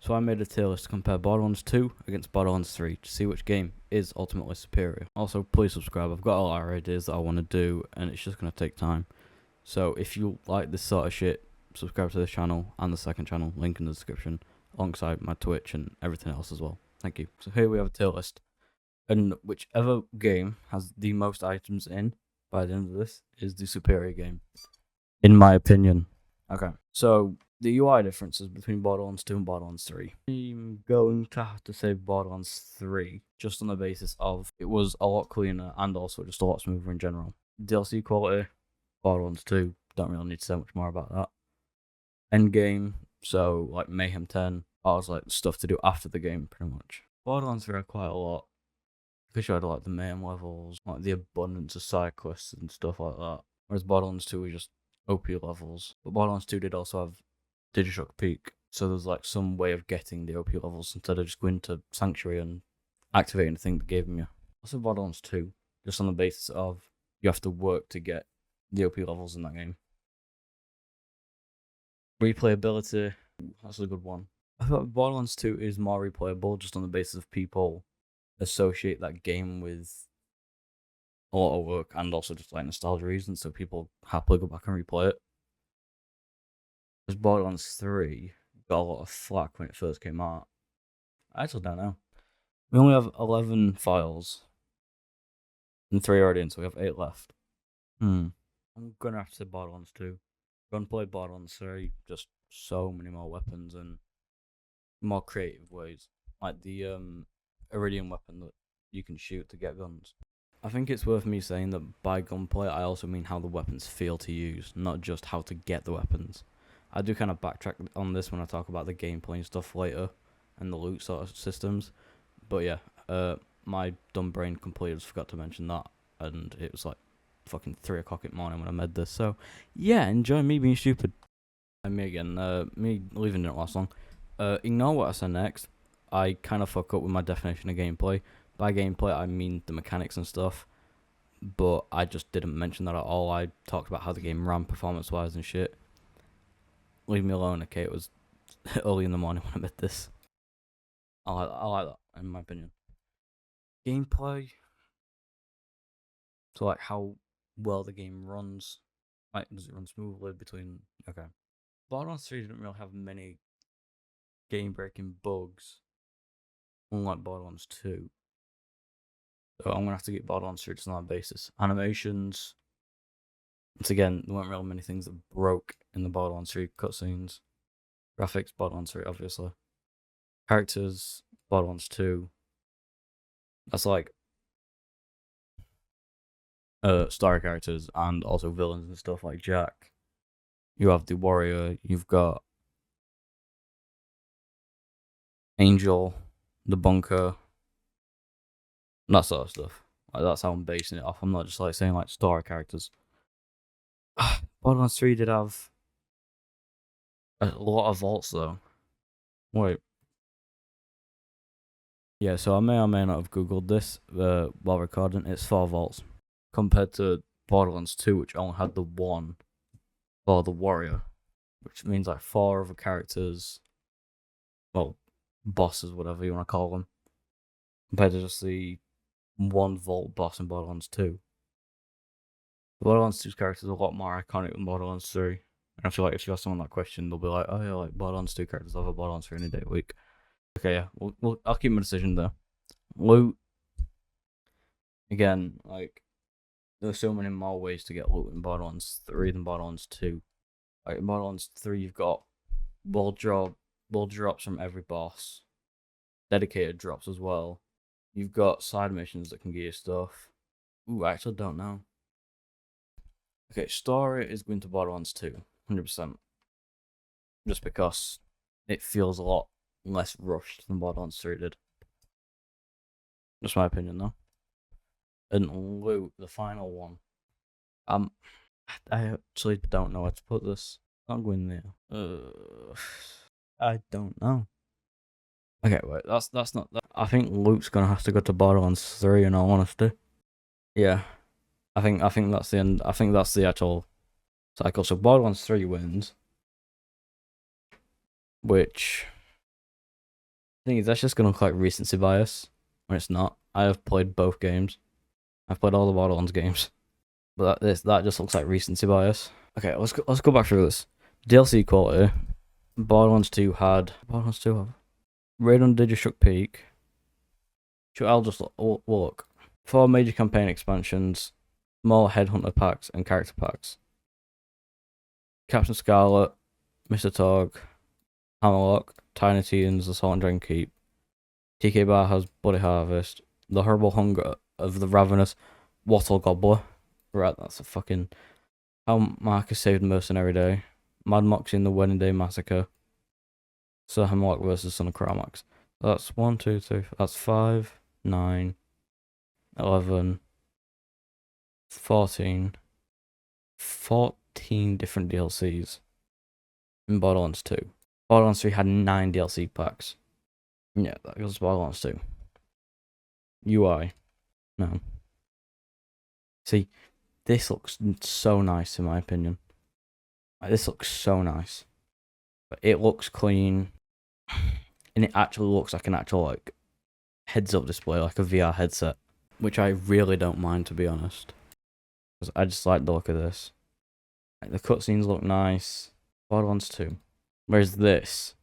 So I made a tier list to compare Borderlands 2 against Borderlands 3 to see which game is ultimately superior. Also, please subscribe. I've got a lot of ideas that I want to do, and it's just going to take time. So if you like this sort of shit, subscribe to this channel and the second channel, link in the description, alongside my Twitch and everything else as well. Thank you. So here we have a tier list, and whichever game has the most items in by the end of this is the superior game, in my opinion. Okay, so the UI differences between Borderlands 2 and Borderlands 3. I'm going to have to say Borderlands 3, just on the basis of it was a lot cleaner and also just a lot smoother in general. DLC quality, Borderlands 2, don't really need to say much more about that. Endgame, so like Mayhem 10, that was like stuff to do after the game pretty much. Borderlands 3 had quite a lot, because you had like the Mayhem levels, like the abundance of side quests and stuff like that. Whereas Borderlands 2 was just OP levels. But Borderlands 2 did also have Digishock Peak, so there's like some way of getting the OP levels instead of just going to Sanctuary and activating the thing that gave them you. Also Borderlands 2, just on the basis of you have to work to get the OP levels in that game. Replayability, that's a good one. I thought Borderlands 2 is more replayable just on the basis of people associate that game with a lot of work and also just like nostalgia reasons, so people happily go back and replay it. Because Borderlands 3 got a lot of flack when it first came out. I actually don't know. We only have 11 files and 3 already in, so we have 8 left. I'm gonna have to say Borderlands 2. Gonna play Borderlands 3, just so many more weapons and more creative ways. Like the Iridium weapon that you can shoot to get guns. I think it's worth me saying that by gunplay, I also mean how the weapons feel to use, not just how to get the weapons. I do kind of backtrack on this when I talk about the gameplay and stuff later, and the loot sort of systems. But yeah, my dumb brain completely just forgot to mention that, and it was like fucking 3 o'clock in the morning when I made this. So yeah, enjoy me being stupid. And me again, me leaving it last long. Ignore what I said next. I kind of fuck up with my definition of gameplay. By gameplay, I mean the mechanics and stuff, but I just didn't mention that at all. I talked about how the game ran performance-wise and shit. Leave me alone, okay? It was early in the morning when I made this. I like that, in my opinion. Gameplay, so like how well the game runs. Like, does it run smoothly between... Okay. Borderlands 3 didn't really have many game-breaking bugs, unlike Borderlands 2. So I'm going to have to get Borderlands 3 just on that basis. Animations, once again, there weren't really many things that broke in the Borderlands 3 cutscenes. Graphics, Borderlands 3, obviously. Characters, Borderlands 2. That's like story characters and also villains and stuff like Jack. You have the Warrior, you've got Angel, the Bunker, that sort of stuff. Like, that's how I'm basing it off. I'm not just like saying like story characters. Borderlands 3 did have a lot of vaults though. Wait. Yeah, so I may or may not have googled this while recording. It's 4 vaults compared to Borderlands 2, which only had the 1 for the Warrior, which means like 4 other characters, well, bosses, whatever you want to call them, compared to just the 1 vault boss in Borderlands 2. Borderlands 2's characters are a lot more iconic than Borderlands 3. And I feel like if you ask someone that question, they'll be like, oh yeah, like Borderlands 2 characters over Borderlands 3 any day of the week. Okay, yeah, I'll keep my decision there. Loot. Again, like, there's so many more ways to get loot in Borderlands 3 than Borderlands 2. Like, in Borderlands 3, you've got world drops from every boss. Dedicated drops as well. You've got side missions that can give you stuff. Ooh, I actually don't know. Okay, story is going to Borderlands 2, 100%. Just because it feels a lot less rushed than Borderlands 3 did. Just my opinion, though. And loot, the final one. I actually don't know how to put this. I'm going there. I don't know. Okay, wait, that's not that. I think loot's gonna have to go to Borderlands 3 in all honesty. Yeah. I think that's the end. I think that's the actual cycle. So Borderlands 3 wins, which thing is, that's just gonna look like recency bias when it's not. I have played both games. I've played all the Borderlands games, but that just looks like recency bias. Okay, let's go back through this. DLC quality. Borderlands 2 had Raid on Digishook Peak. Sure, I'll just look. 4 major campaign expansions, more Headhunter packs and character packs. Captain Scarlet, Mr. Tog, Hammerlock, Tiny Titans, Assault and Dragon Keep. TK Bar has Bloody Harvest, The Horrible Hunger of the Ravenous Wattle Gobbler. Right, that's a fucking... How Marcus Saved Mercenary Day. Mad Moxie and the Wedding Day Massacre. Sir Hammerlock versus Son of Carmax. That's 1, 2, 3, that's 5, 9, 11, 14 different DLCs in Borderlands 2. Borderlands 3 had 9 DLC packs. Yeah, that goes to Borderlands 2. UI. No. See, this looks so nice in my opinion. Like, this looks so nice. But it looks clean. And it actually looks like an actual like heads-up display, like a VR headset. Which I really don't mind, to be honest. Because I just like the look of this. Like, the cutscenes look nice. Borderlands 2. Whereas this...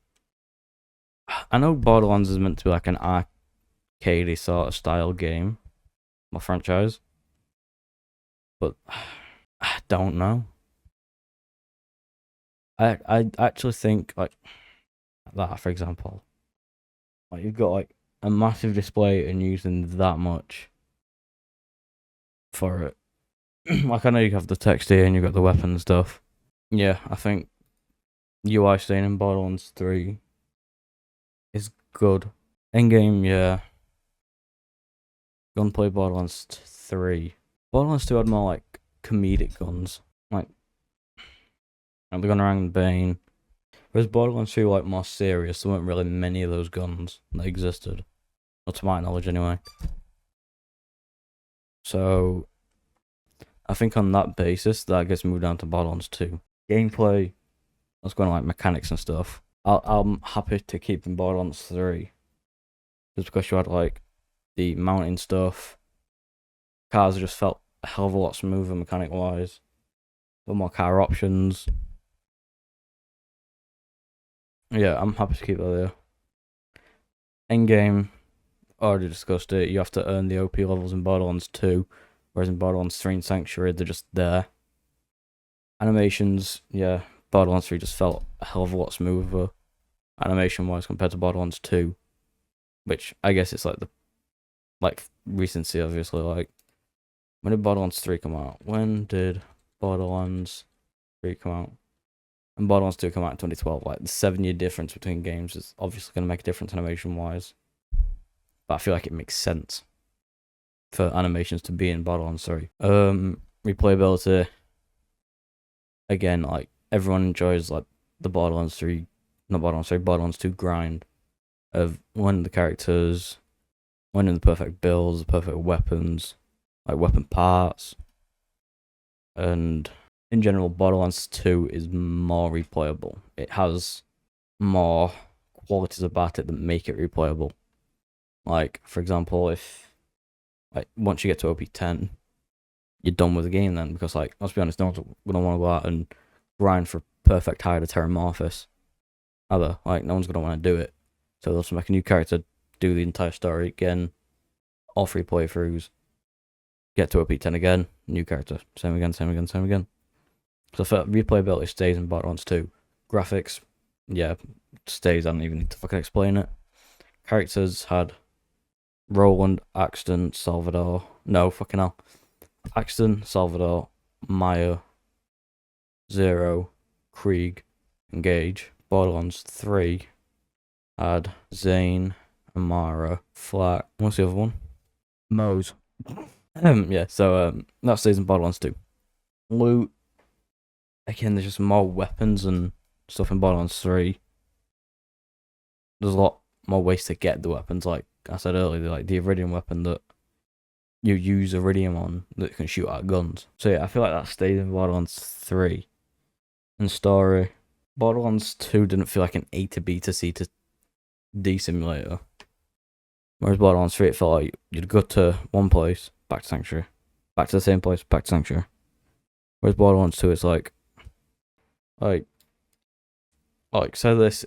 I know Borderlands is meant to be like an arcadey sort of style game. My franchise. But... I don't know. I actually think, like... That, for example. Like, you've got, like, a massive display and using that much for it. Like, I know you have the text here and you've got the weapon stuff. Yeah, I think UI staying in Borderlands 3 is good. Endgame, yeah. Gunplay Borderlands 3. Borderlands 2 had more, like, comedic guns. Like the Gunnerang Bane. Whereas Borderlands 2 were, like, more serious. There weren't really many of those guns that existed. Not to my knowledge, anyway. So... I think on that basis, that gets moved down to Borderlands 2. Gameplay, that's going to like mechanics and stuff. I'm happy to keep in Borderlands 3. Just because you had like the mountain stuff. Cars just felt a hell of a lot smoother mechanic wise. A lot more car options. Yeah, I'm happy to keep that there. Endgame, already discussed it. You have to earn the OP levels in Borderlands 2. Whereas in Borderlands 3 and Sanctuary, they're just there. Animations, yeah, Borderlands 3 just felt a hell of a lot smoother animation-wise compared to Borderlands 2. Which, I guess it's like the... Like, recency, obviously, like... When did Borderlands 3 come out? When did Borderlands 3 come out? And Borderlands 2 come out in 2012. Like, the 7-year difference between games is obviously going to make a difference animation-wise. But I feel like it makes sense for animations to be in Borderlands 3. Replayability. Again, like, everyone enjoys, like, the Borderlands 3... Not Borderlands 3, Borderlands 2 grind. Of learning the characters, learning the perfect builds, the perfect weapons, like, weapon parts. And, in general, Borderlands 2 is more replayable. It has more qualities about it that make it replayable. Like, for example, if... Like, once you get to OP 10, you're done with the game then, because, like, let's be honest, no one's gonna want to go out and grind for perfect hide of Terramorphous. Either, like, no one's gonna want to do it. So they'll just make a new character, do the entire story again, all 3 playthroughs, get to OP 10 again, new character, same again, same again, same again. So for replayability stays in Borderlands 2. Graphics, yeah, stays, I don't even need to fucking explain it. Characters had Roland, Axton, Salvador. No, fucking hell. Axton, Salvador, Maya, Zero, Krieg, and Gage. Borderlands 3 had Zane, Amara, Flak. What's the other one? Mose. Yeah, so that stays in Borderlands 2. Loot. Again, there's just more weapons and stuff in Borderlands 3. There's a lot more ways to get the weapons, like I said earlier, like the Iridium weapon that you use Iridium on that can shoot out guns. So yeah, I feel like that stays in Borderlands 3. And story, Borderlands 2 didn't feel like an A to B to C to simulator. Whereas Borderlands 3, it felt like you'd go to one place, back to Sanctuary, back to the same place, back to Sanctuary. Whereas Borderlands 2, it's like so this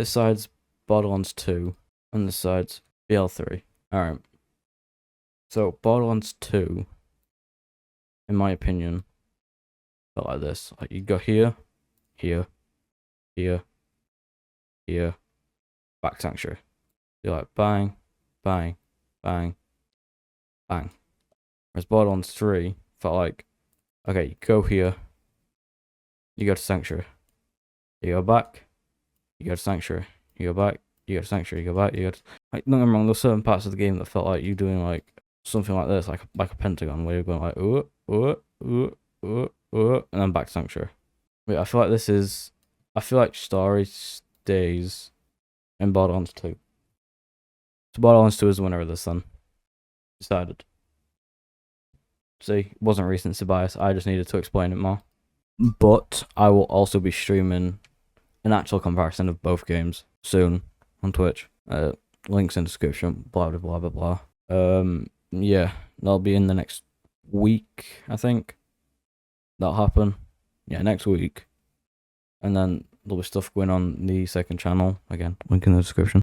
side's Borderlands 2, and this side's BL3. Alright. So Borderlands 2, in my opinion, felt like this. Like you go here, here, back to Sanctuary. You're like bang, bang, bang, bang. Whereas Borderlands 3 felt like, okay, you go here, you go to Sanctuary, you go back, you go to Sanctuary, you go back, you go to Sanctuary, you go back, you go to... Like, don't get me wrong, there's certain parts of the game that felt like you doing like something like this, like a pentagon, where you're going like and then back to Sanctuary. Wait, I feel like story stays in Borderlands 2. So Borderlands 2 is the winner of this then. Decided. See, it wasn't recency bias, I just needed to explain it more. But I will also be streaming an actual comparison of both games soon on Twitch. Links in the description, blah blah blah blah blah. Yeah, that'll be in the next week, I think. That'll happen. Yeah, next week. And then there'll be stuff going on the second channel. Again, link in the description.